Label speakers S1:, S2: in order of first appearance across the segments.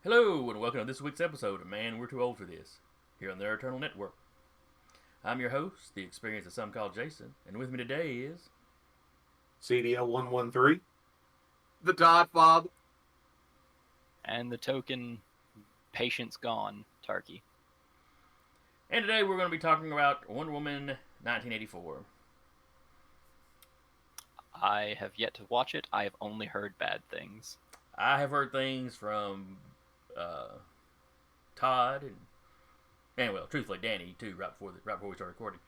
S1: Hello, and welcome to this week's episode of Man, We're Too Old for This, here on the Eternal Network. I'm your host, the experience that some call Jason, and with me today is...
S2: CDL 113.
S3: The Godfather.
S4: And the token patience gone turkey.
S1: And today we're going to be talking about Wonder Woman 1984.
S4: I have yet to watch it. I have only heard bad things.
S1: I have heard things from Todd and well, truthfully, Danny too. Right before we started recording,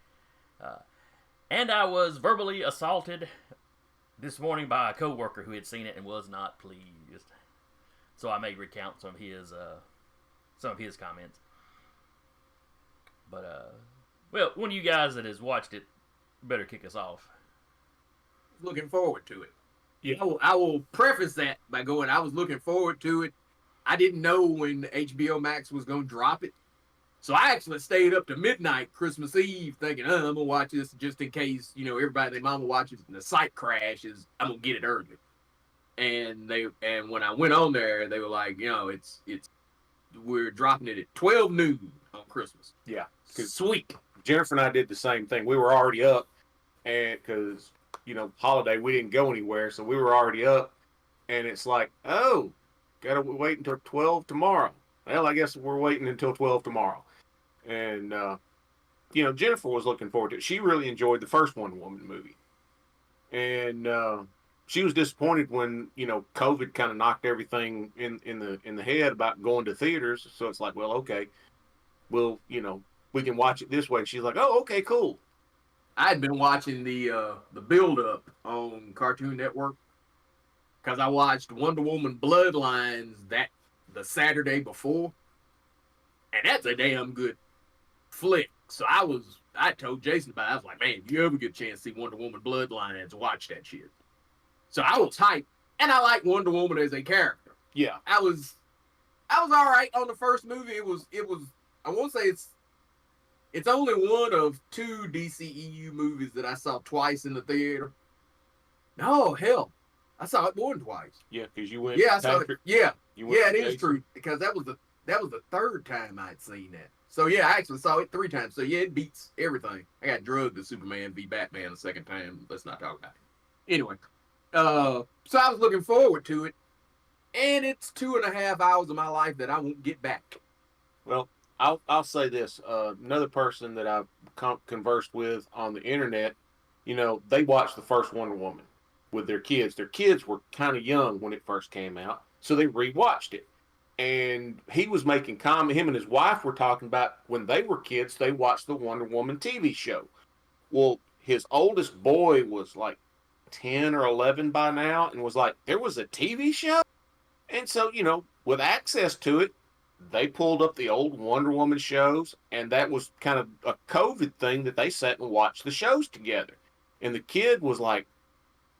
S1: and I was verbally assaulted this morning by a coworker who had seen it and was not pleased. So I may recount some of his comments. But well, one of you guys that has watched it better kick us off.
S3: Looking forward to it.
S2: Yeah.
S3: I will preface that by going, I was looking forward to it. I didn't know when HBO Max was going to drop it. So I actually stayed up to midnight Christmas Eve thinking, I'm going to watch this just in case, everybody, their mama watches and the site crashes. I'm going to get it early. And when I went on there, they were like, we're dropping it at 12 noon on Christmas.
S2: Yeah.
S3: Sweet.
S2: Jennifer and I did the same thing. We were already up, and because, holiday, we didn't go anywhere, so we were already up. And it's like, oh, got to wait until 12 tomorrow. Well, I guess we're waiting until 12 tomorrow. And, Jennifer was looking forward to it. She really enjoyed the first Wonder Woman movie. And she was disappointed when, COVID kind of knocked everything in the head about going to theaters. So it's like, well, okay, we'll, we can watch it this way. And she's like, oh, okay, cool.
S3: I'd been watching the build-up on Cartoon Network because I watched Wonder Woman Bloodlines the Saturday before, and that's a damn good flick. So I told Jason about it. I was like, man, if you ever get a chance to see Wonder Woman Bloodlines, watch that shit. So I was hyped, and I like Wonder Woman as a character.
S2: Yeah,
S3: I was all right on the first movie. It was. I won't say it's only one of two DCEU movies that I saw twice in the theater. No, hell, I saw it more than twice.
S2: Yeah, because you went.
S3: Yeah, I saw it. Yeah, it is
S2: Jason.
S3: true because that was the third time I'd seen that. So yeah, I actually saw it 3 times. So yeah, it beats everything. I got drugged to Superman v Batman the second time. Let's not talk about it. Anyway, so I was looking forward to it, and it's 2.5 hours of my life that I won't get back.
S2: Well, I'll say this. Another person that I've conversed with on the internet, they watched the first Wonder Woman with their kids. Their kids were kind of young when it first came out, so they rewatched it. And he was making comment. Him and his wife were talking about when they were kids, they watched the Wonder Woman TV show. Well, his oldest boy was like 10 or 11 by now, and was like, there was a TV show? And so, with access to it, they pulled up the old Wonder Woman shows, and that was kind of a COVID thing that they sat and watched the shows together. And the kid was like,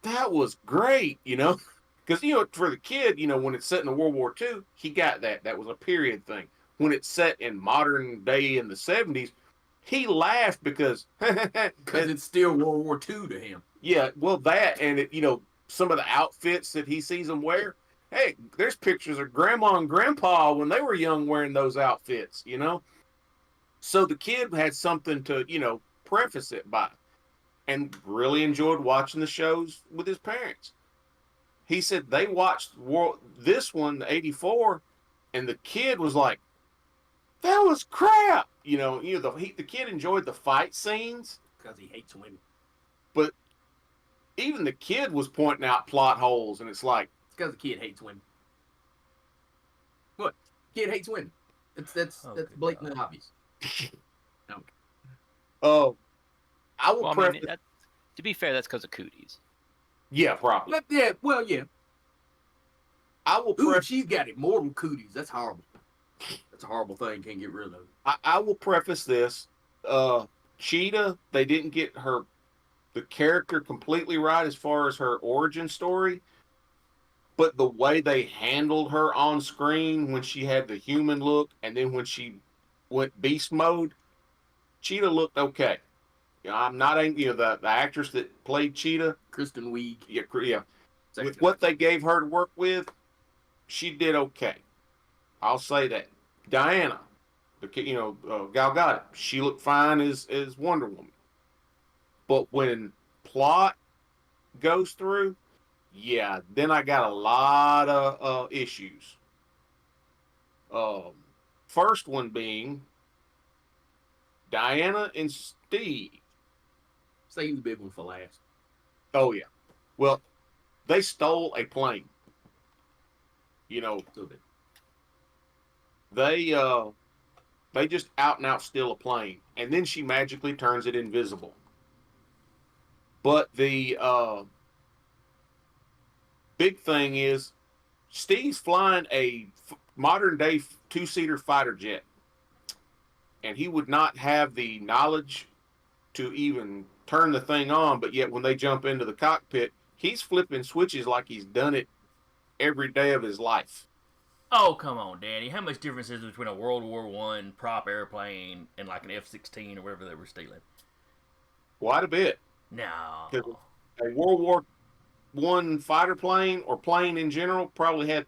S2: that was great, because, for the kid, when it's set in World War II, he got that. That was a period thing. When it's set in modern day in the 70s, he laughed because
S3: it's still World War II to him.
S2: Yeah, well, that, and some of the outfits that he sees them wear. Hey, there's pictures of Grandma and Grandpa when they were young wearing those outfits, So the kid had something to, preface it by, and really enjoyed watching the shows with his parents. He said they watched this one, the 84, and the kid was like, that was crap. The kid enjoyed the fight scenes.
S3: Because he hates women.
S2: But even the kid was pointing out plot holes, and it's like,
S3: because the kid hates women. What? Kid hates women. That's blatantly obvious.
S2: Okay. Oh, I will.
S4: To be fair, that's because of cooties.
S2: Yeah, probably.
S3: Yeah.
S2: I will.
S3: She's got immortal cooties. That's horrible. That's a horrible thing. Can't get rid of.
S2: I will preface this. Cheetah, they didn't get the character completely right as far as her origin story. But the way they handled her on screen when she had the human look, and then when she went beast mode, Cheetah looked okay. I'm not the actress that played Cheetah,
S3: Kristen Wiig.
S2: Yeah. With what they gave her to work with, she did okay. I'll say that Diana, Gal Gadot, she looked fine as Wonder Woman. But when plot goes through, yeah, then I got a lot of issues. Um, First one being Diana and Steve.
S3: Save the big one for last.
S2: Oh yeah, well, they stole a plane. You know,
S3: So that
S2: they they just out and out steal a plane, and then she magically turns it invisible. But the big thing is Steve's flying a modern day two-seater fighter jet, and he would not have the knowledge to even turn the thing on. But yet, when they jump into the cockpit, he's flipping switches like he's done it every day of his life.
S1: Oh, come on, Danny. How much difference is there between a World War One prop airplane and like an F-16 or whatever they were stealing?
S2: Quite a bit.
S1: No.
S2: Because a World War One fighter plane or plane in general probably had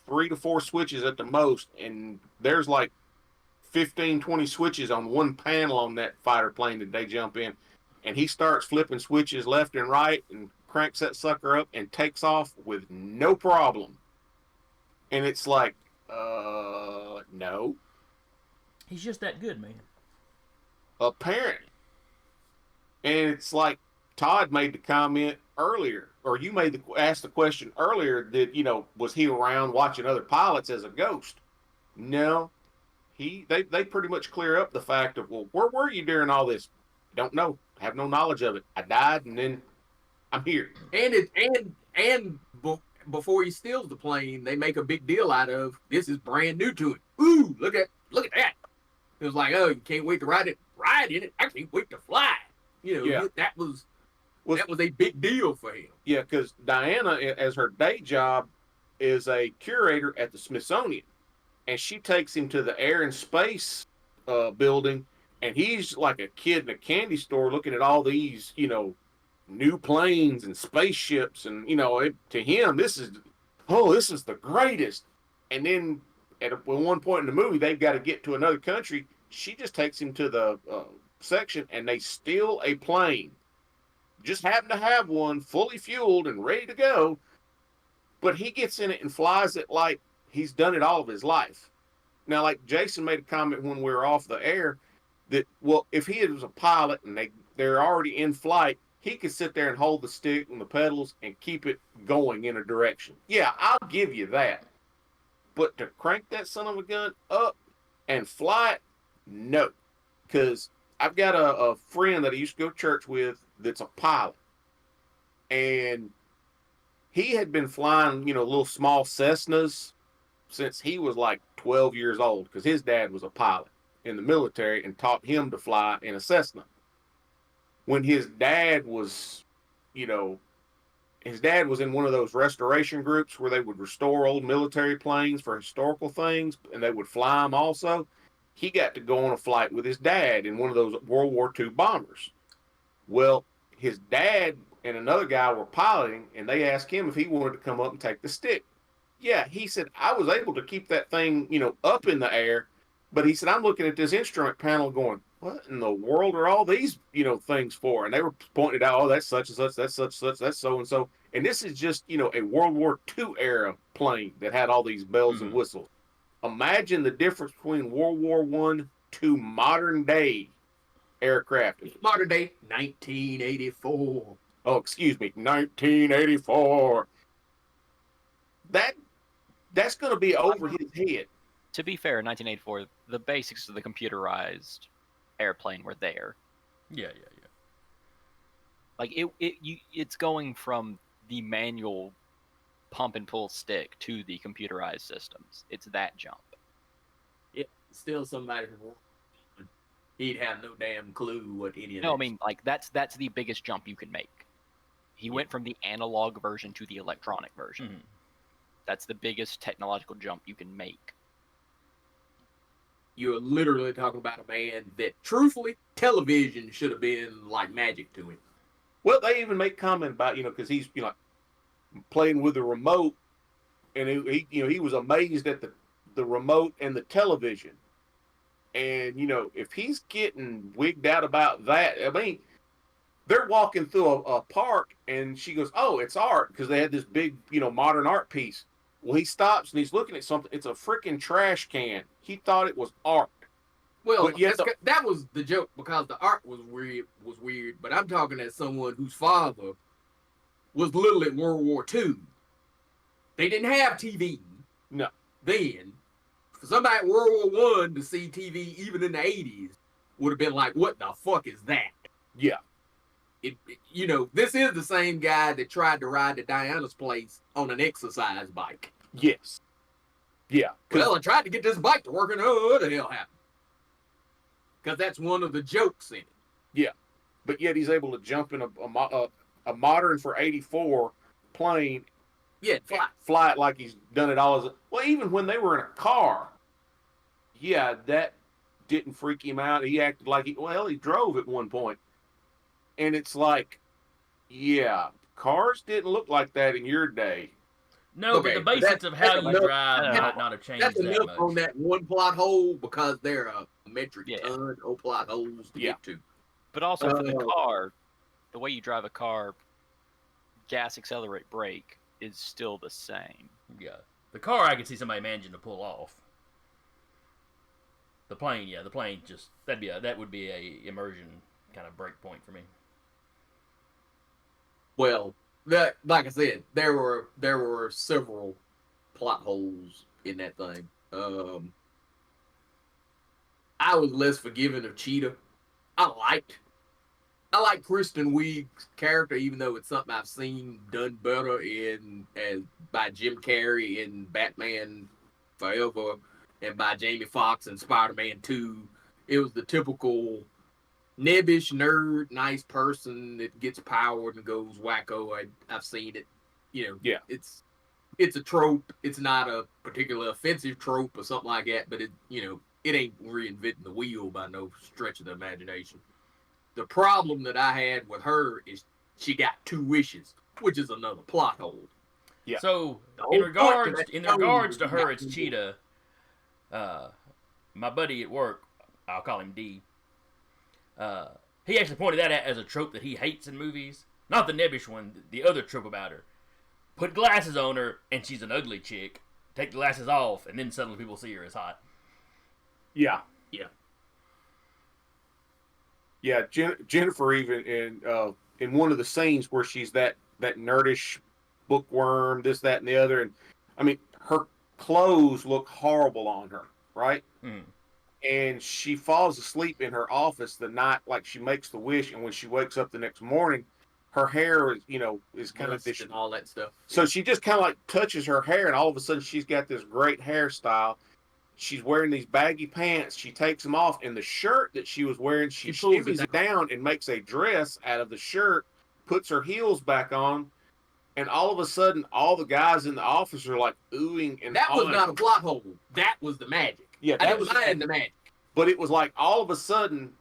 S2: 3 to 4 switches at the most, and there's like 15, 20 switches on one panel on that fighter plane that they jump in, and he starts flipping switches left and right and cranks that sucker up and takes off with no problem. And it's like, no.
S1: He's just that good, man.
S2: Apparently. And it's like Todd made the comment earlier, or you asked the question earlier that, was he around watching other pilots as a ghost? No. They pretty much clear up the fact of, well, where were you during all this? Don't know. Have no knowledge of it. I died and then I'm here.
S3: Before he steals the plane, they make a big deal out of this is brand new to it. Ooh, look at that. It was like, oh, you can't wait to ride in it. I can't wait to fly.
S2: Yeah.
S3: That was a big deal for him.
S2: Yeah, because Diana, as her day job, is a curator at the Smithsonian, and she takes him to the Air and Space building, and he's like a kid in a candy store looking at all these, new planes and spaceships, and to him this is the greatest. And then at one point in the movie, they've got to get to another country. She just takes him to the section, and they steal a plane. Just happen to have one fully fueled and ready to go, but he gets in it and flies it like he's done it all of his life. Now, like Jason made a comment when we were off the air that, well, if he was a pilot and they're already in flight, he could sit there and hold the stick and the pedals and keep it going in a direction. Yeah, I'll give you that. But to crank that son of a gun up and fly it, no. Because I've got a friend that I used to go to church with that's a pilot. And he had been flying, little small Cessnas since he was like 12 years old, because his dad was a pilot in the military and taught him to fly in a Cessna. When his dad was, his dad was in one of those restoration groups where they would restore old military planes for historical things, and they would fly them also. He got to go on a flight with his dad in one of those World War II bombers. Well, his dad and another guy were piloting, and they asked him if he wanted to come up and take the stick. Yeah, he said, I was able to keep that thing, up in the air, but he said, I'm looking at this instrument panel going, what in the world are all these, things for? And they were pointing out, oh, that's such and such, that's such and such, that's so and so. And this is just, a World War II era plane that had all these bells and whistles. Imagine the difference between World War I to modern day aircraft.
S3: Modern day, 1984.
S2: Oh, excuse me, 1984. That's going to be over his head.
S4: To be fair, in 1984, the basics of the computerized airplane were there.
S1: Yeah.
S4: Like it's going from the manual pump and pull stick to the computerized systems. It's that jump.
S3: Yeah, still somebody from he'd have no damn clue what any of that.
S4: No, I mean, like that's the biggest jump you can make. He went from the analog version to the electronic version.
S1: Mm-hmm.
S4: That's the biggest technological jump you can make.
S3: You're literally talking about a man that, truthfully, television should have been like magic to him.
S2: Well, they even make comment about, because he's, playing with the remote, and he was amazed at the remote and the television. And, you know, if he's getting wigged out about that, I mean, they're walking through a park and she goes, "Oh, it's art," because they had this big, you know, modern art piece. Well, he stops and he's looking at something. It's a freaking trash can. He thought it was art.
S3: Well,
S2: But yet
S3: that was the joke because the art was weird. But I'm talking as someone whose father was little in World War II. They didn't have TV.
S2: No.
S3: Then, for somebody at World War One to see TV even in the 80s would have been like, "What the fuck is that?"
S2: Yeah.
S3: You know, this is the same guy that tried to ride to Diana's place on an exercise bike.
S2: Yes. Yeah.
S3: Well, I tried to get this bike to work, and oh, what the hell happened? Because that's one of the jokes in it.
S2: Yeah. But yet he's able to jump in a modern for 84 plane.
S3: Yeah,
S2: Fly it like he's done it all. Well, even when they were in a car, yeah, that didn't freak him out. He acted like he drove at one point. And it's like, yeah, cars didn't look like that in your day.
S1: No,
S3: Okay,
S1: but the basics of how you
S3: enough-
S1: drive might not have changed
S3: That's
S1: that
S3: enough
S1: much.
S3: on that one plot hole because there are a metric
S4: Yeah.
S3: ton of plot holes to get to.
S4: But also for the car, the way you drive a car, gas, accelerate, brake is still the same.
S1: Yeah. The car I could see somebody managing to pull off. The plane just that would be a immersion kind of break point for me.
S3: Well, that like I said, there were several plot holes in that thing. I was less forgiving of Cheetah. I like Kristen Wiig's character, even though it's something I've seen done better by Jim Carrey in Batman Forever and by Jamie Foxx in Spider-Man 2. It was the typical nebbish nerd, nice person that gets powered and goes wacko. I've seen it. You know,
S2: yeah.
S3: It's a trope. It's not a particularly offensive trope or something like that, but it ain't reinventing the wheel by no stretch of the imagination. The problem that I had with her is she got 2 wishes, which is another plot hole.
S2: Yeah.
S1: So in regards to her, it's Cheetah. My buddy at work, I'll call him D. He actually pointed that out as a trope that he hates in movies. Not the nebbish one, the other trope about her. Put glasses on her, and she's an ugly chick. Take the glasses off, and then suddenly people see her as hot.
S2: Yeah.
S3: Yeah.
S2: Yeah, Jennifer even in one of the scenes where she's that nerdish bookworm, this, that, and the other, and I mean her clothes look horrible on her, right?
S1: Mm.
S2: And she falls asleep in her office the night, like she makes the wish, and when she wakes up the next morning, her hair is kind of this
S3: and all that stuff.
S2: So she just kind of like touches her hair, and all of a sudden she's got this great hairstyle. She's wearing these baggy pants. She takes them off, and the shirt that she was wearing, she shimmies it down and makes a dress out of the shirt, puts her heels back on, and all of a sudden, all the guys in the office are like oohing and
S3: that was
S2: awing.
S3: not a plot hole. That was the magic.
S2: Yeah,
S3: that was the magic.
S2: But it was like all of a sudden,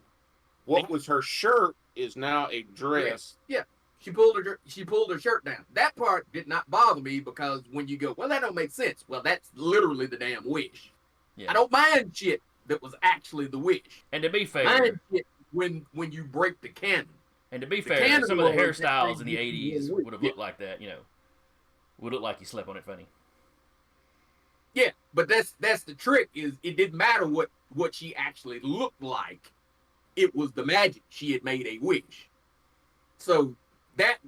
S2: what was her shirt is now a dress.
S3: Yeah. She pulled her shirt down. That part did not bother me because when you go, well, that don't make sense. Well, that's literally the damn wish. Yeah. I don't mind shit that was actually the wish.
S1: And to be fair,
S3: I mind shit when you break the canon.
S1: And to be fair, some of the hairstyles in the 80s would have looked like that, would look like you slept on it funny.
S3: Yeah, but that's the trick is it didn't matter what she actually looked like. It was the magic. She had made a wish. So that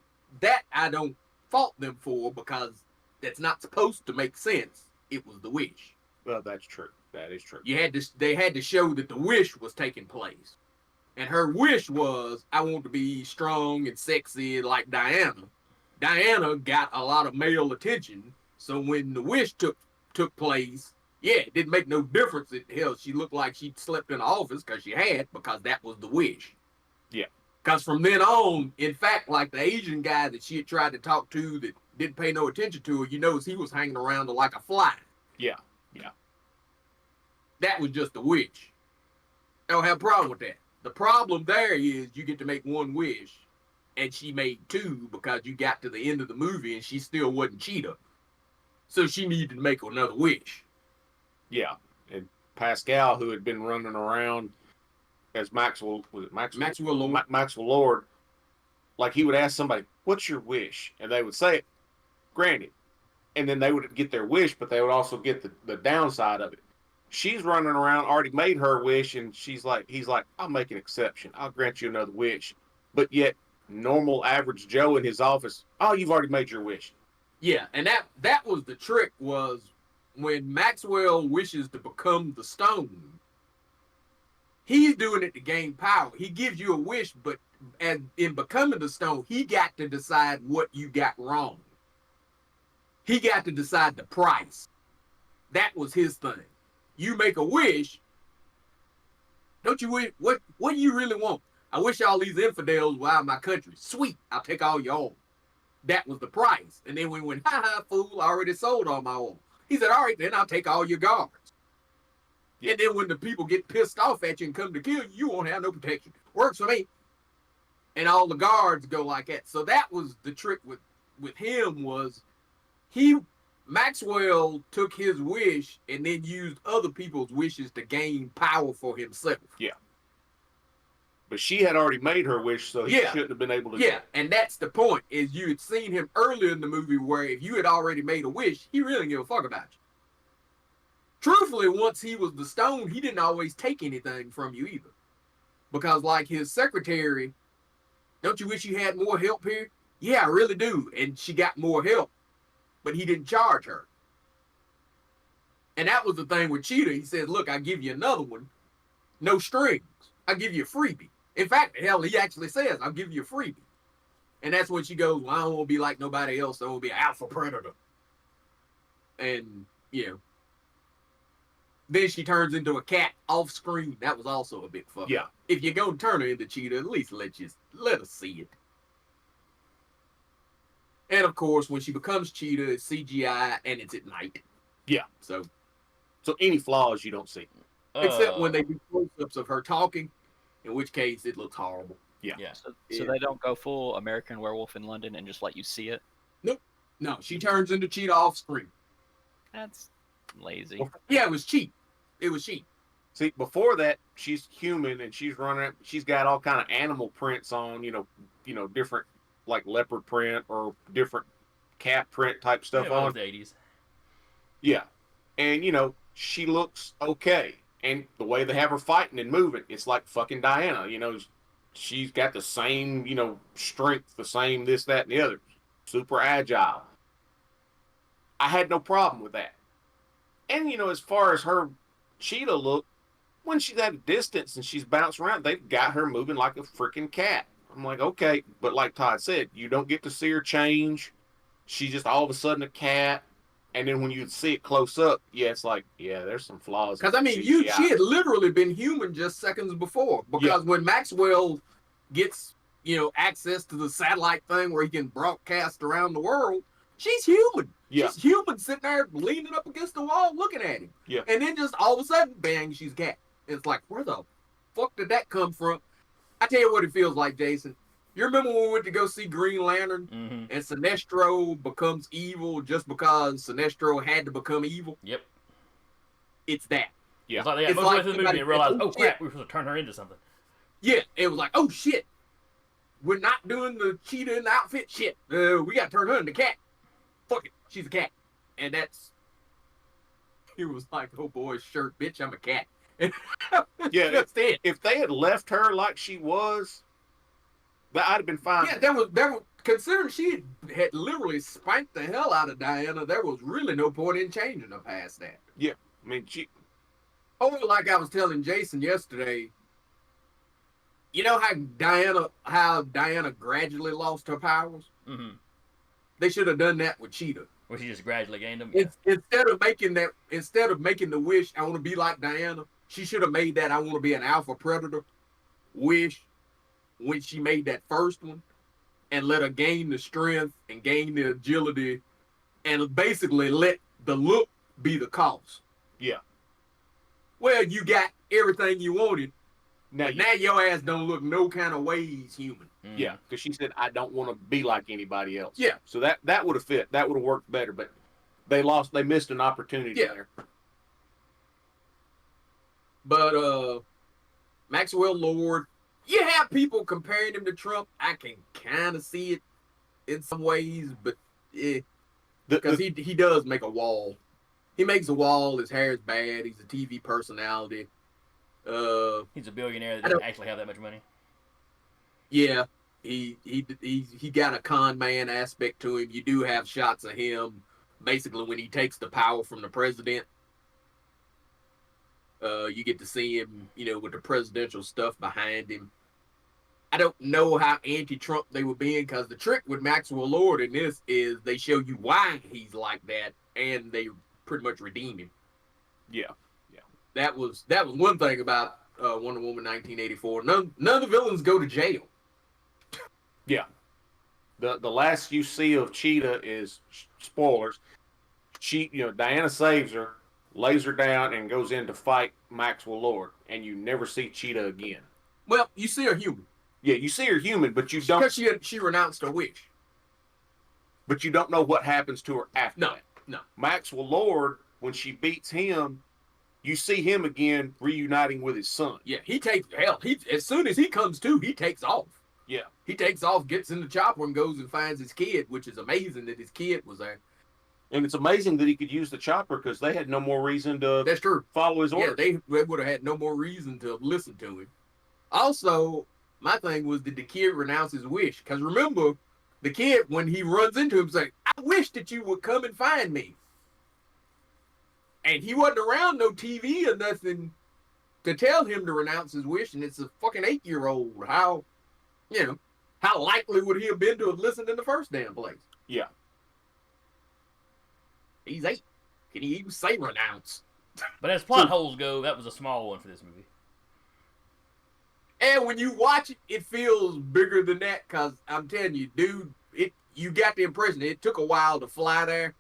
S3: I don't fault them for because that's not supposed to make sense. It was the wish.
S2: Well, that's true. That is true.
S3: They had to show that the wish was taking place. And her wish was, I want to be strong and sexy like Diana. Diana got a lot of male attention. So when the wish took place, yeah, it didn't make no difference. Hell, she looked like she'd slept in the office because that was the wish.
S2: Yeah.
S3: Because from then on, in fact, like the Asian guy that she had tried to talk to that didn't pay no attention to her, he was hanging around her like a fly.
S2: Yeah. Yeah.
S3: That was just a wish. I don't have a problem with that. The problem there is you get to make one wish, and she made 2 because you got to the end of the movie and she still wasn't Cheetah. So she needed to make another wish.
S2: Yeah, and Pascal, who had been running around as Maxwell, was it Maxwell?
S3: Maxwell Lord.
S2: Maxwell Lord. Like he would ask somebody, "What's your wish?" and they would say it, granted, and then they would get their wish, but they would also get the downside of it. She's running around, already made her wish, and he's like, "I'll make an exception. I'll grant you another wish," but yet normal average Joe in his office, "Oh, you've already made your wish."
S3: Yeah, and that was the trick, was when Maxwell wishes to become the Stone, he's doing it to gain power. He gives you a wish, but in becoming the Stone, he got to decide what you got wrong. He got to decide the price. That was his thing. You make a wish, don't you wish, what do you really want? I wish all these infidels were out of my country. Sweet, I'll take all your oil. That was the price. And then we went, ha ha, fool, I already sold all my oil. He said, all right, then I'll take all your guards. Yeah. And then when the people get pissed off at you and come to kill you, you won't have no protection. Works for me. And all the guards go like that. So that was the trick with him, was Maxwell took his wish and then used other people's wishes to gain power for himself.
S2: Yeah. But she had already made her wish, so he shouldn't have been able to.
S3: Yeah, and that's the point, is you had seen him earlier in the movie where if you had already made a wish, he really didn't give a fuck about you. Truthfully, once he was the Stone, he didn't always take anything from you either. Because like his secretary, don't you wish you had more help here? Yeah, I really do. And she got more help, but he didn't charge her. And that was the thing with Cheetah. He said, look, I'll give you another one. No strings. I'll give you a freebie. In fact, hell, he actually says, I'll give you a freebie. And that's when she goes, well, I don't want to be like nobody else. I want to be an alpha predator. And, you know. Then she turns into a cat off screen. That was also a bit fucked.
S2: Yeah.
S3: If you're going to turn her into Cheetah, at least let us see it. And of course, when she becomes Cheetah, it's CGI and it's at night.
S2: Yeah.
S3: So
S2: any flaws you don't see.
S3: Except when they do close-ups of her talking, in which case it looks horrible.
S2: Yeah.
S4: So they don't go full American Werewolf in London and just let you see it?
S3: Nope. No, she turns into Cheetah off screen.
S4: That's lazy.
S3: Yeah, it was cheap. It was cheap.
S2: See, before that, she's human and she's running. She's got all kind of animal prints on, different like leopard print or different cat print type stuff on.
S1: The 80s.
S2: Yeah, and she looks okay, and the way they have her fighting and moving, it's like fucking Diana. She's got the same, strength, the same this, that, and the other. Super agile. I had no problem with that. And, as far as her Cheetah look, when she's at a distance and she's bouncing around, they've got her moving like a freaking cat. I'm like, okay. But like Todd said, you don't get to see her change. She's just all of a sudden a cat. And then when you see it close up, it's like, there's some flaws.
S3: Because, she had literally been human just seconds before. Because when Maxwell gets, access to the satellite thing where he can broadcast around the world, she's human.
S2: Yeah.
S3: She's human sitting there leaning up against the wall looking at him.
S2: Yeah.
S3: And then just all of a sudden, bang, she's a cat. It's like, where the fuck did that come from? I tell you what it feels like, Jason. You remember when we went to go see Green Lantern and Sinestro becomes evil just because Sinestro had to become evil?
S1: Yep.
S3: It's that.
S1: Yeah. It's like they got most of the movie and realized, oh crap, we were supposed to turn her into something.
S3: Yeah, it was like, oh shit. We're not doing the Cheetah in the outfit shit. We got to turn her into cat. Fuck it. She's a cat. And that's... It was like, oh boy, shirt, bitch, I'm a cat.
S2: Yeah,
S3: that's it.
S2: If they had left her like she was, I'd have been fine.
S3: Yeah, there was considering she had literally spanked the hell out of Diana, there was really no point in changing her past that.
S2: Yeah, she...
S3: Oh, like I was telling Jason yesterday, you know how Diana gradually lost her powers?
S1: Mm-hmm.
S3: They should have done that with Cheetah.
S1: Where she just gradually gained them?
S3: Yeah. Instead of making the wish, I want to be like Diana, she should have made that I want to be an alpha predator wish when she made that first one, and let her gain the strength and gain the agility, and basically let the look be the cost.
S2: Yeah.
S3: Well, you got everything you wanted.
S2: Now
S3: your ass don't look no kind of ways human.
S2: Yeah, because she said, I don't want to be like anybody else.
S3: Yeah.
S2: So that would have fit. That would have worked better, but they missed an opportunity there.
S3: But Maxwell Lord, you have people comparing him to Trump. I can kind of see it in some ways, but because he does make a wall. He makes a wall. His hair is bad. He's a TV personality.
S1: He's a billionaire that doesn't actually have that much money.
S3: Yeah, he got a con man aspect to him. You do have shots of him basically when he takes the power from the president. You get to see him, with the presidential stuff behind him. I don't know how anti-Trump they were being, because the trick with Maxwell Lord in this is they show you why he's like that, and they pretty much redeem him.
S2: Yeah.
S3: That was one thing about Wonder Woman 1984. None of the villains go to jail.
S2: Yeah. The last you see of Cheetah is, spoilers, Diana saves her, lays her down, and goes in to fight Maxwell Lord, and you never see Cheetah again.
S3: Well, you see her human.
S2: Yeah, you see her human, but you don't.
S3: Because she renounced her wish.
S2: But you don't know what happens to her after that.
S3: No.
S2: Maxwell Lord, when she beats him, you see him again reuniting with his son.
S3: Yeah, as soon as he comes to, he takes off.
S2: Yeah.
S3: He takes off, gets in the chopper, and goes and finds his kid, which is amazing that his kid was there.
S2: And it's amazing that he could use the chopper, because they had no more reason to
S3: That's true.
S2: follow his orders.
S3: Yeah, they would have had no more reason to listen to him. Also, my thing was, did the kid renounce his wish? Because remember, the kid, when he runs into him, say, I wish that you would come and find me. And he wasn't around no TV or nothing to tell him to renounce his wish, and it's a fucking 8-year-old. How likely would he have been to have listened in the first damn place?
S2: Yeah.
S3: He's 8. Can he even say renounce?
S1: But as plot holes go, that was a small one for this movie.
S3: And when you watch it, it feels bigger than that, because I'm telling you, dude, you got the impression it took a while to fly there,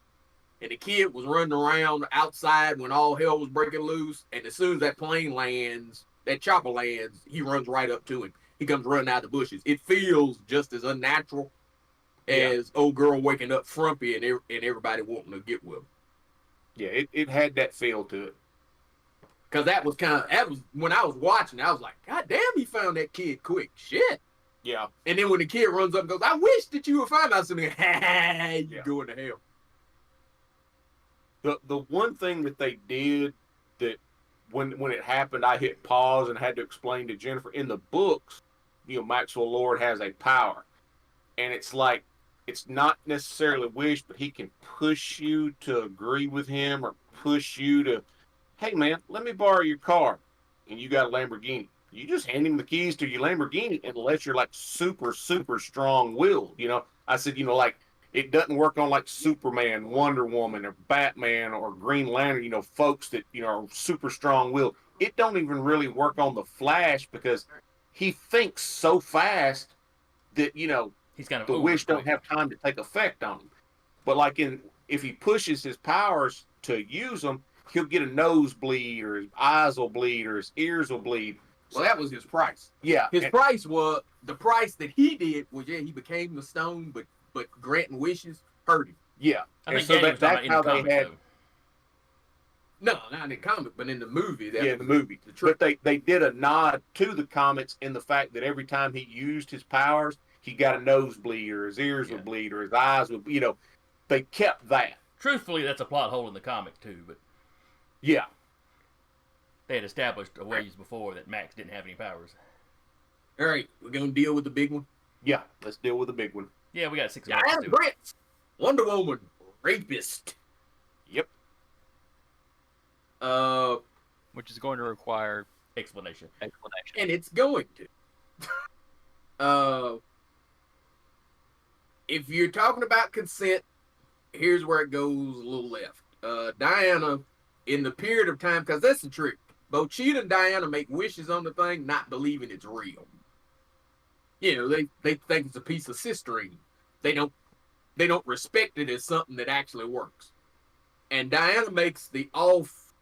S3: and the kid was running around outside when all hell was breaking loose, and as soon as that plane lands, that chopper lands, he runs right up to him. He comes running out of the bushes. It feels just as unnatural as old girl waking up frumpy and everybody wanting to get with him.
S2: Yeah, it had that feel to it.
S3: Because that was when I was watching, I was like, God damn, he found that kid quick. Shit.
S2: Yeah.
S3: And then when the kid runs up and goes, I wish that you would find me, I was thinking, you going to hell.
S2: The one thing that they did that when it happened, I hit pause and had to explain to Jennifer, in the books, Maxwell Lord has a power. And it's like, it's not necessarily a wish, but he can push you to agree with him, or push you to, hey man, let me borrow your car. And you got a Lamborghini. You just hand him the keys to your Lamborghini, unless you're like super, super strong willed. I said, like, it doesn't work on like Superman, Wonder Woman, or Batman, or Green Lantern, folks that, are super strong willed. It don't even really work on the Flash, because he thinks so fast that,
S1: He's kind of
S2: the wish don't have time to take effect on him. But like if he pushes his powers to use them, he'll get a nosebleed, or his eyes will bleed, or his ears will bleed.
S3: Well, that was his price.
S2: Yeah.
S3: The price that he did was, he became the stone, but granting wishes hurt him.
S2: Yeah.
S1: I think
S2: so
S1: that's
S2: how they had.
S1: Though.
S3: No, not in the comic, but in the movie.
S2: The movie. But they did a nod to the comics in the fact that every time he used his powers, he got a nosebleed, or his ears would bleed, or his eyes would, they kept that.
S1: Truthfully, that's a plot hole in the comic too, but
S2: yeah,
S1: they had established a ways before that Max didn't have any powers.
S3: All right, we're gonna deal with the big one.
S2: Yeah, let's deal with the big one.
S1: Yeah, we got 6 minutes.
S3: Diana Prince, Wonder Woman, rapist.
S2: Yep.
S4: Which is going to require
S1: explanation.
S3: And it's going to. If you're talking about consent, here's where it goes a little left. Diana, in the period of time, because that's the trick. Both Cheetah and Diana make wishes on the thing, not believing it's real. They think it's a piece of cystine. They don't respect it as something that actually works. And Diana makes the off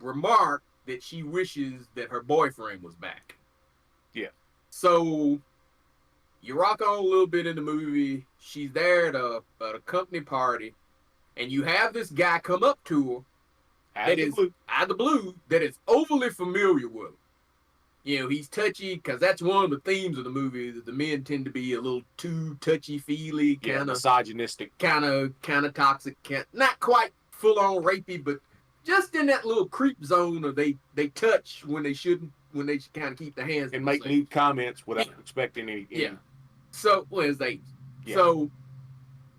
S3: remark that she wishes that her boyfriend was back.
S2: Yeah.
S3: So you rock on a little bit in the movie. She's there at a company party, and you have this guy come up to her that is out of the blue that is overly familiar with him. You know, he's touchy because that's one of the themes of the movie. That the men tend to be a little too touchy-feely, kind of
S2: misogynistic,
S3: kind of toxic, not quite full-on rapey, but just in that little creep zone, or they touch when they shouldn't, when they should kind of keep their hands
S2: and make lewd comments without expecting any.
S3: Yeah. So, well, his age.
S2: Yeah.
S3: So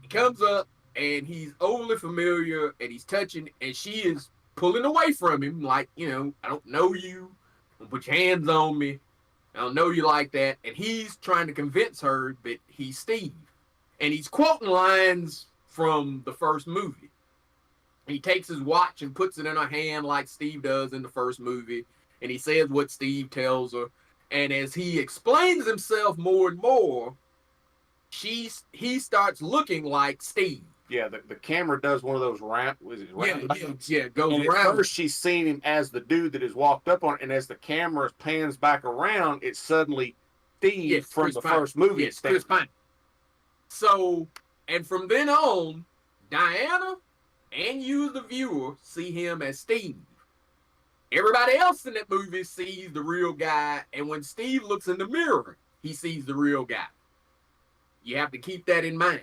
S3: he comes up and he's overly familiar and he's touching, and she is pulling away from him, like, you know, I don't know you. Don't put your hands on me. I don't know you like that. And he's trying to convince her that he's Steve. And he's quoting lines from the first movie. He takes his watch and puts it in her hand like Steve does in the first movie. And he says what Steve tells her. And as he explains himself more and more, he starts looking like Steve.
S2: Yeah, the camera does one of those ramp. Was it ramp?
S3: Yeah, goes
S2: and
S3: around.
S2: At first, she's seen him as the dude that has walked up on it, and as the camera pans back around, it's suddenly Steve from the first movie.
S3: Yes, Chris Pine. So, and from then on, Diana and you, the viewer, see him as Steve. Everybody else in that movie sees the real guy, and when Steve looks in the mirror, he sees the real guy. You have to keep that in mind.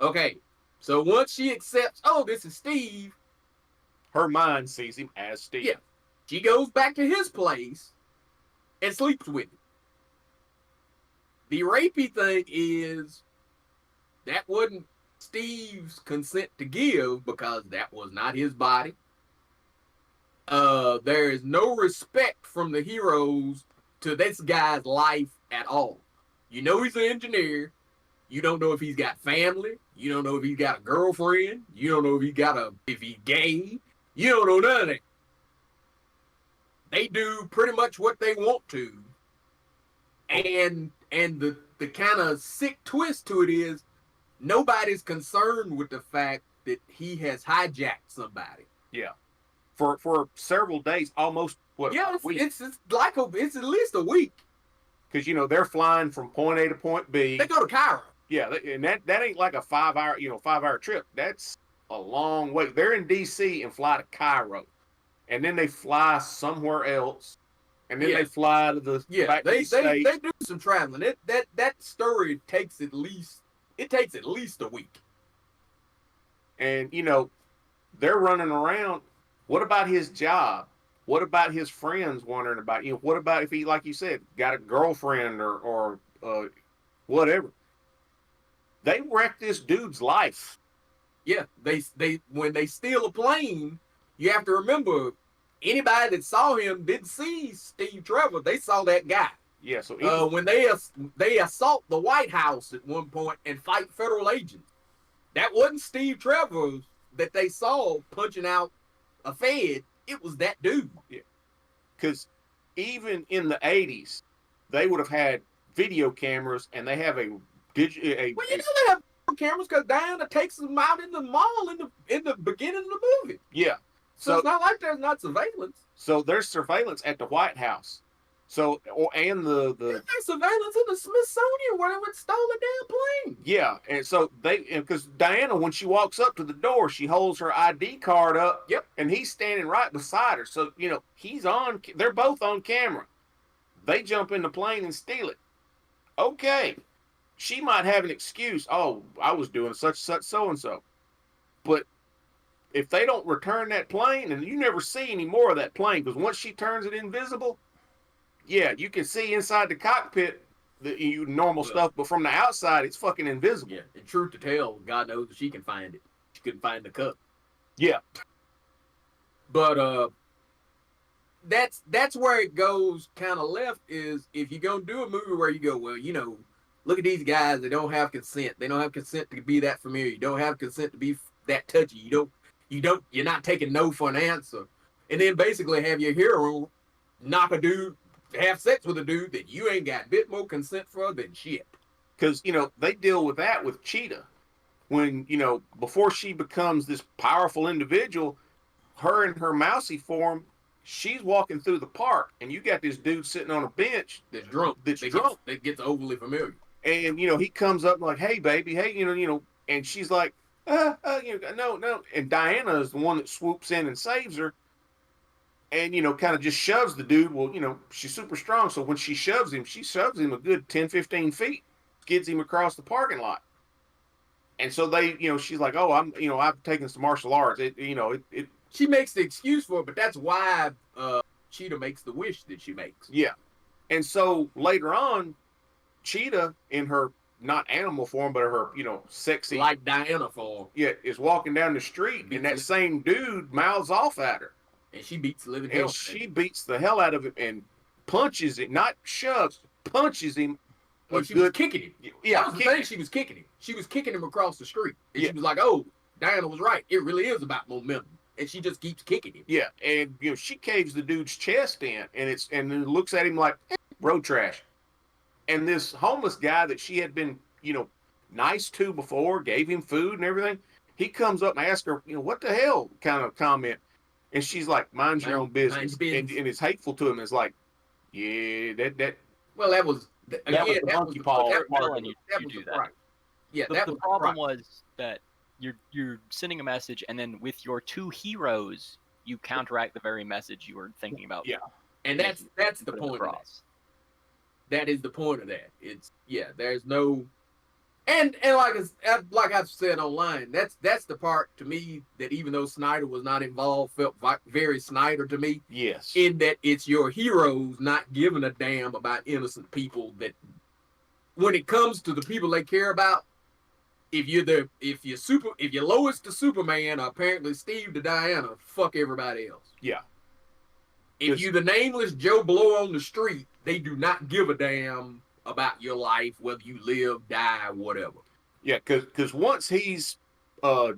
S3: Okay. So once she accepts, oh, this is Steve,
S2: her mind sees him as Steve.
S3: Yeah. She goes back to his place and sleeps with him. The rapey thing is that wasn't Steve's consent to give because that was not his body. There is no respect from the heroes to this guy's life at all. You know he's an engineer. You don't know if he's got family. You don't know if he's got a girlfriend. You don't know if he's gay. You don't know none of that. They do pretty much what they want to. And the kind of sick twist to it is nobody's concerned with the fact that he has hijacked somebody.
S2: Yeah. For several days, almost what?
S3: Yeah, it's at least a week.
S2: Because they're flying from point A to point B.
S3: They go to Cairo.
S2: Yeah, and that ain't like a 5-hour trip. That's a long way. They're in D.C. and fly to Cairo, and then they fly somewhere else, and then they fly to the back to the States.
S3: They do some traveling. That story takes at least a week.
S2: And they're running around. What about his job? What about his friends wondering about what about if he, like you said, got a girlfriend or whatever? They wrecked this dude's life.
S3: Yeah, they when they steal a plane, you have to remember anybody that saw him didn't see Steve Trevor. They saw that guy.
S2: Yeah. So
S3: when they assault the White House at one point and fight federal agents, that wasn't Steve Trevor that they saw punching out a Fed. It was that dude.
S2: Yeah. Because even in the 80s, they would have had video cameras, and they have
S3: well, they have cameras because Diana takes them out in the mall in the beginning of the movie.
S2: Yeah.
S3: So it's not like there's not surveillance.
S2: So there's surveillance at the White House. So and the
S3: there's surveillance in the Smithsonian where they would stole a damn plane.
S2: Yeah, and so because Diana, when she walks up to the door, she holds her ID card up.
S3: Yep.
S2: And he's standing right beside her. So he's on. They're both on camera. They jump in the plane and steal it. Okay. She might have an excuse. Oh, I was doing such so and so. But if they don't return that plane, and you never see any more of that plane, because once she turns it invisible, yeah, you can see inside the cockpit the normal stuff, but from the outside, it's fucking invisible.
S3: Yeah, and truth to tell, God knows if she can find it. She couldn't find the cup.
S2: Yeah.
S3: But that's where it goes kind of left, is if you're going to do a movie where you go, well, look at these guys, they don't have consent. They don't have consent to be that familiar. You don't have consent to be that touchy. You're not taking no for an answer. And then basically have your hero knock a dude, have sex with a dude that you ain't got a bit more consent for than shit.
S2: Because, they deal with that with Cheetah. When, before she becomes this powerful individual, her in her mousy form, she's walking through the park, and you got this dude sitting on a bench
S3: that's drunk. That gets overly familiar.
S2: And, he comes up like, hey, baby, hey, and she's like, no. And Diana is the one that swoops in and saves her, and kind of just shoves the dude. Well, she's super strong, so when she shoves him a good 10, 15 feet, skids him across the parking lot. And so she's like, oh, I've taken some martial arts.
S3: She makes the excuse for it, but that's why Cheetah makes the wish that she makes.
S2: Yeah. And so later on, Cheetah, in her not animal form, but her, sexy,
S3: like Diana form,
S2: is walking down the street, and that same dude mouths off at her.
S3: And she beats the living hell.
S2: And she beats the hell out of him and punches him, not shoves, punches him.
S3: Well, she was kicking him.
S2: Yeah,
S3: that was the thing. She was kicking him. She was kicking him across the street. And she was like, oh, Diana was right. It really is about momentum. And she just keeps kicking him.
S2: Yeah, and she caves the dude's chest in, and then looks at him like road trash. And this homeless guy that she had been, nice to before, gave him food and everything, he comes up and asks her, what the hell kind of comment. And she's like, mind your own business. And it's hateful to him. It's like, yeah, that.
S3: Well, that was
S2: the monkey paw.
S4: That was right.
S3: Yeah,
S4: the problem was that you're sending a message, and then with your two heroes, you counteract the very message you were thinking about.
S2: Yeah,
S3: and that's the point of that. That is the point of that. It's there's no, and like I've said online, that's the part to me that even though Snyder was not involved, felt very Snyder to me.
S2: Yes.
S3: In that it's your heroes not giving a damn about innocent people. That when it comes to the people they care about, if you're Lois to Superman, or apparently Steve to Diana, fuck everybody else.
S2: Yeah.
S3: If you're the nameless Joe Blow on the street, they do not give a damn about your life, whether you live, die, whatever.
S2: Yeah, because once he's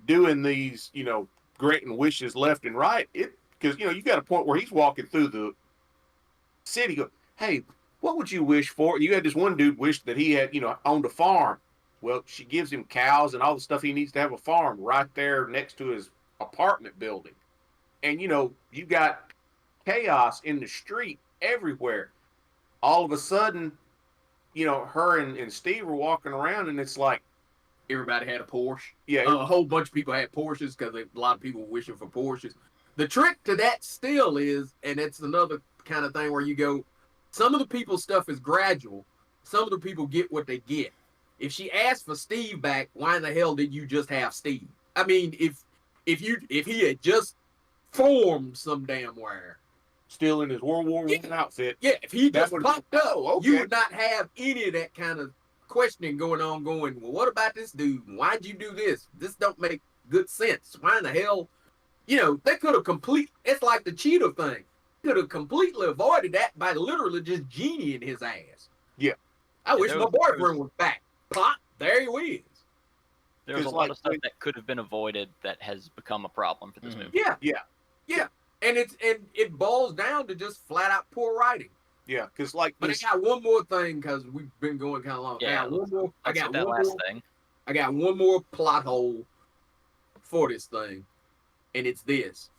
S2: doing these, granting wishes left and right, because you got a point where he's walking through the city, go, hey, what would you wish for? You had this one dude wish that he had, owned a farm. Well, she gives him cows and all the stuff he needs to have a farm right there next to his apartment building. And, you got chaos in the street everywhere. All of a sudden, her and Steve were walking around, and it's like
S3: everybody had a Porsche.
S2: Yeah,
S3: a whole bunch of people had Porsches because a lot of people were wishing for Porsches. The trick to that still is, and it's another kind of thing where you go, some of the people's stuff is gradual. Some of the people get what they get. If she asked for Steve back, why in the hell did you just have Steve? I mean, if he had just formed some damn where.
S2: Still in his World War I outfit.
S3: Yeah, if he just popped up, you would not have any of that kind of questioning going on. Going, well, what about this dude? Why'd you do this? This don't make good sense. Why in the hell? They could have it's like the Cheetah thing. Could have completely avoided that by literally just genieing his ass.
S2: Yeah.
S3: I wish my boyfriend was back. Pop, there he is.
S4: There's a lot of stuff that could have been avoided that has become a problem for this movie.
S3: Yeah. And it boils down to just flat out poor writing.
S2: Yeah, because
S3: But I got one more thing because we've been going kind of long.
S4: Yeah,
S3: I got one more plot hole for this thing, and it's this.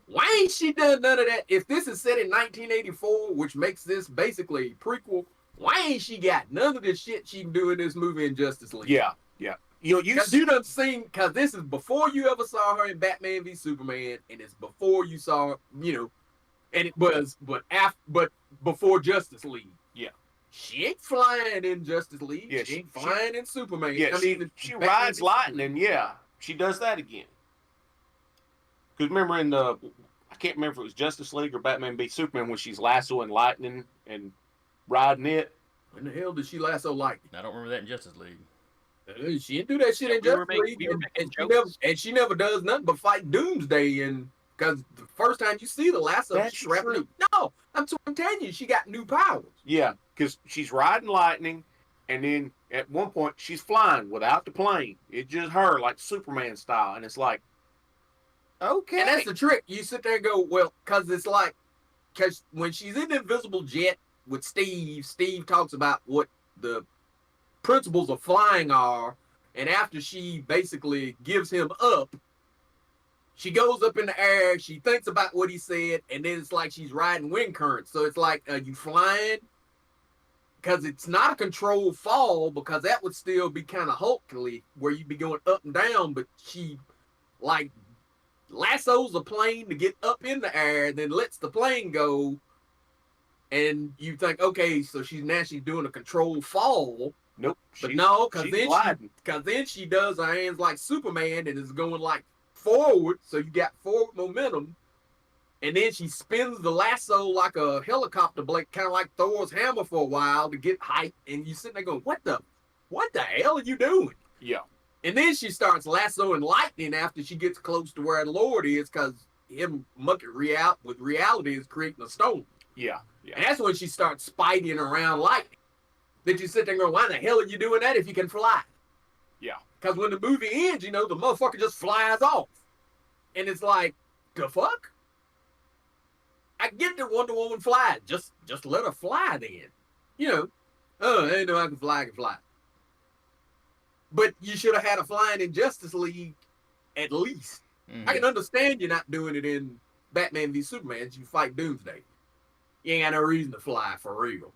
S3: Why ain't she done none of that? If this is set in 1984, which makes this basically a prequel, why ain't she got none of the shit she can do in this movie in Justice League?
S2: Yeah. You
S3: done seen, because this is before you ever saw her in Batman v Superman, and it's before you saw, and it was, but before Justice League.
S2: Yeah.
S3: She ain't flying in Justice League.
S2: Yeah,
S3: she ain't flying in Superman.
S2: Yeah, she rides lightning. Yeah, she does that again. Because remember I can't remember if it was Justice League or Batman v Superman when she's lassoing lightning and riding it.
S3: When the hell did she lasso lightning?
S1: I don't remember that in Justice League.
S3: She didn't do that shit in Justice League, and she never does nothing but fight Doomsday. And because the first time you see the lasso, she's wrapping. No, I'm telling you, she got new powers.
S2: Yeah, because she's riding lightning, and then at one point she's flying without the plane. It's just her, like Superman style, and it's like, okay.
S3: And that's the trick. You sit there and go, well, because it's like, because when she's in the invisible jet with Steve talks about what the principles of flying are, and after she basically gives him up, she goes up in the air, she thinks about what he said, and then it's like she's riding wind currents. So it's like, are you flying because it's not a controlled fall, because that would still be kind of hulkily where you'd be going up and down, but she like lassos a plane to get up in the air and then lets the plane go, and you think, okay, so she's doing a controlled fall.
S2: Nope.
S3: But no, because
S2: gliding.
S3: then she does her hands like Superman and is going like forward, so you got forward momentum. And then she spins the lasso like a helicopter blade, kind of like Thor's hammer for a while to get height. And you sitting there going, what the hell are you doing?
S2: Yeah.
S3: And then she starts lassoing lightning after she gets close to where the Lord is, because him mucking with reality is creating a storm.
S2: Yeah. Yeah.
S3: And that's when she starts spiking around lightning. Then you sit there and go, why the hell are you doing that if you can fly?
S2: Yeah.
S3: Because when the movie ends, the motherfucker just flies off. And it's like, the fuck? I get that Wonder Woman flies. Just let her fly then. Ain't no I can fly, But you should have had a flying in Justice League at least.
S1: Mm-hmm.
S3: I can understand you're not doing it in Batman v Superman. You fight Doomsday. You ain't got no reason to fly for real.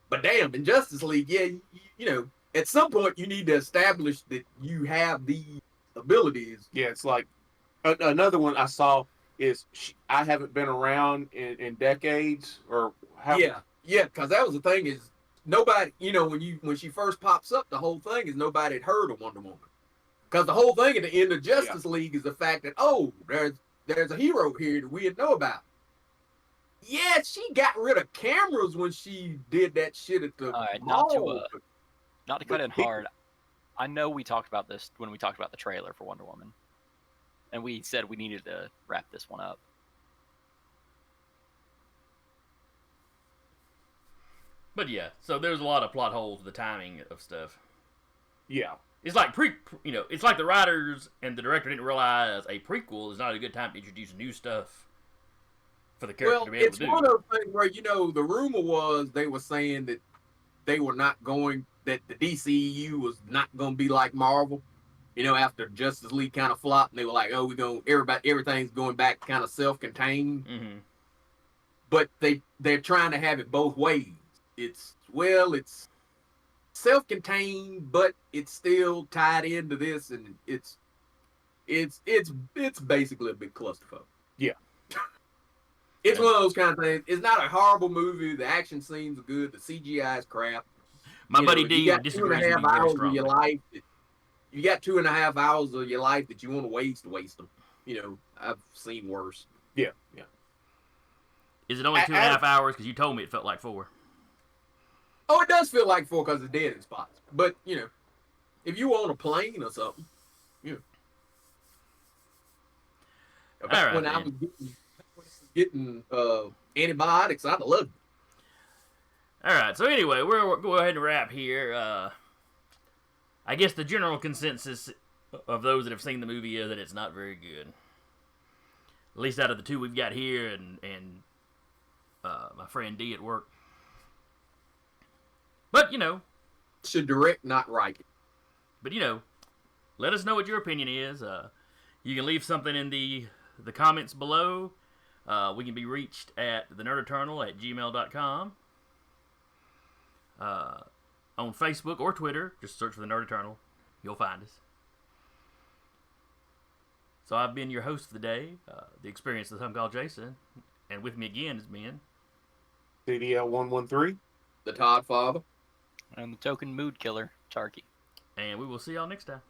S3: But damn, in Justice League, yeah, at some point you need to establish that you have these abilities.
S2: Yeah, it's like another one I saw is I haven't been around in decades or how.
S3: Yeah, because that was the thing is nobody, when she first pops up, the whole thing is nobody had heard of Wonder Woman. Because the whole thing at the end of Justice League is the fact that, there's a hero here that we didn't know about. Yeah, she got rid of cameras when she did that shit at the mall.
S4: Not to cut in hard. I know we talked about this when we talked about the trailer for Wonder Woman, and we said we needed to wrap this one up.
S1: But yeah, so there's a lot of plot holes with the timing of stuff.
S2: Yeah.
S1: It's like it's like the writers and the director didn't realize a prequel is not a good time to introduce new stuff for the character to be able to do.
S3: It's one of those things where, the rumor was they were saying that they were not going, that the DCEU was not going to be like Marvel. After Justice League kind of flopped, and they were like, oh, everything's going back kind of self-contained.
S1: Mm-hmm.
S3: But they're trying to have it both ways. It's self-contained, but it's still tied into this, and it's basically a big clusterfuck.
S2: Yeah.
S3: It's one of those kind of things. It's not a horrible movie. The action scenes are good. The CGI is crap.
S1: My buddy D disagrees with me very strongly.
S3: You got 2.5 hours of your life that you want to waste them. I've seen worse.
S2: Yeah, yeah.
S1: Is it only 2.5 hours? Because you told me it felt like 4.
S3: Oh, it does feel like 4 because it's dead in spots. But, if you were on a plane or something,
S1: Right,
S3: when I was getting antibiotics, I'd have loved it.
S1: All right, so anyway, we'll go ahead and wrap here. I guess the general consensus of those that have seen the movie is that it's not very good. At least out of the two we've got here and my friend D at work. But,
S3: should direct, not write it.
S1: But, let us know what your opinion is. You can leave something in the comments below. We can be reached at thenerdeternal@gmail.com. On Facebook or Twitter, just search for The Nerd Eternal. You'll find us. So I've been your host for the day, the experience of some called Jason, and with me again has been
S2: CDL113,
S3: the Todd Father,
S4: and the token mood killer, Tarky.
S1: And we will see y'all next time.